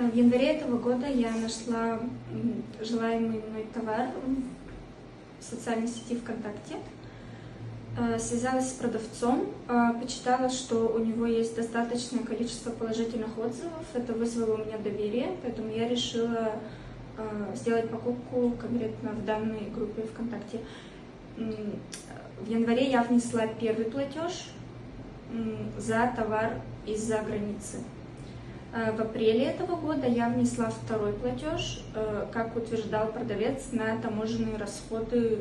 В январе этого года я нашла желаемый мной товар в социальной сети ВКонтакте. Связалась с продавцом, почитала, что у него есть достаточное количество положительных отзывов. Это вызвало у меня доверие, поэтому я решила сделать покупку конкретно в данной группе ВКонтакте. В январе я внесла первый платеж за товар из-за границы. В апреле этого года я внесла второй платеж, как утверждал продавец, на таможенные расходы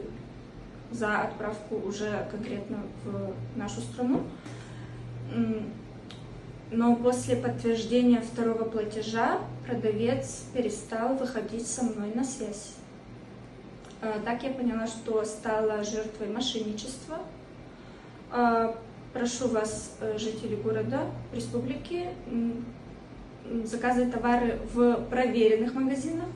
за отправку уже конкретно в нашу страну. Но после подтверждения второго платежа продавец перестал выходить со мной на связь. Так я поняла, что стала жертвой мошенничества. Прошу вас, жители города, республики, заказывать товары в проверенных магазинах,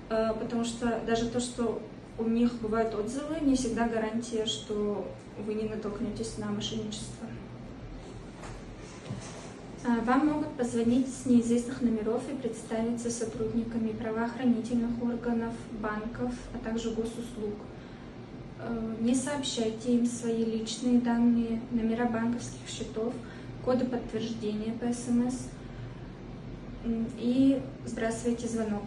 потому что даже то, что у них бывают отзывы, не всегда гарантия, что вы не натолкнетесь на мошенничество. Вам могут позвонить с неизвестных номеров и представиться сотрудниками правоохранительных органов, банков, а также госуслуг. Не сообщайте им свои личные данные, номера банковских счетов, коды подтверждения по СМС и сбрасывайте звонок.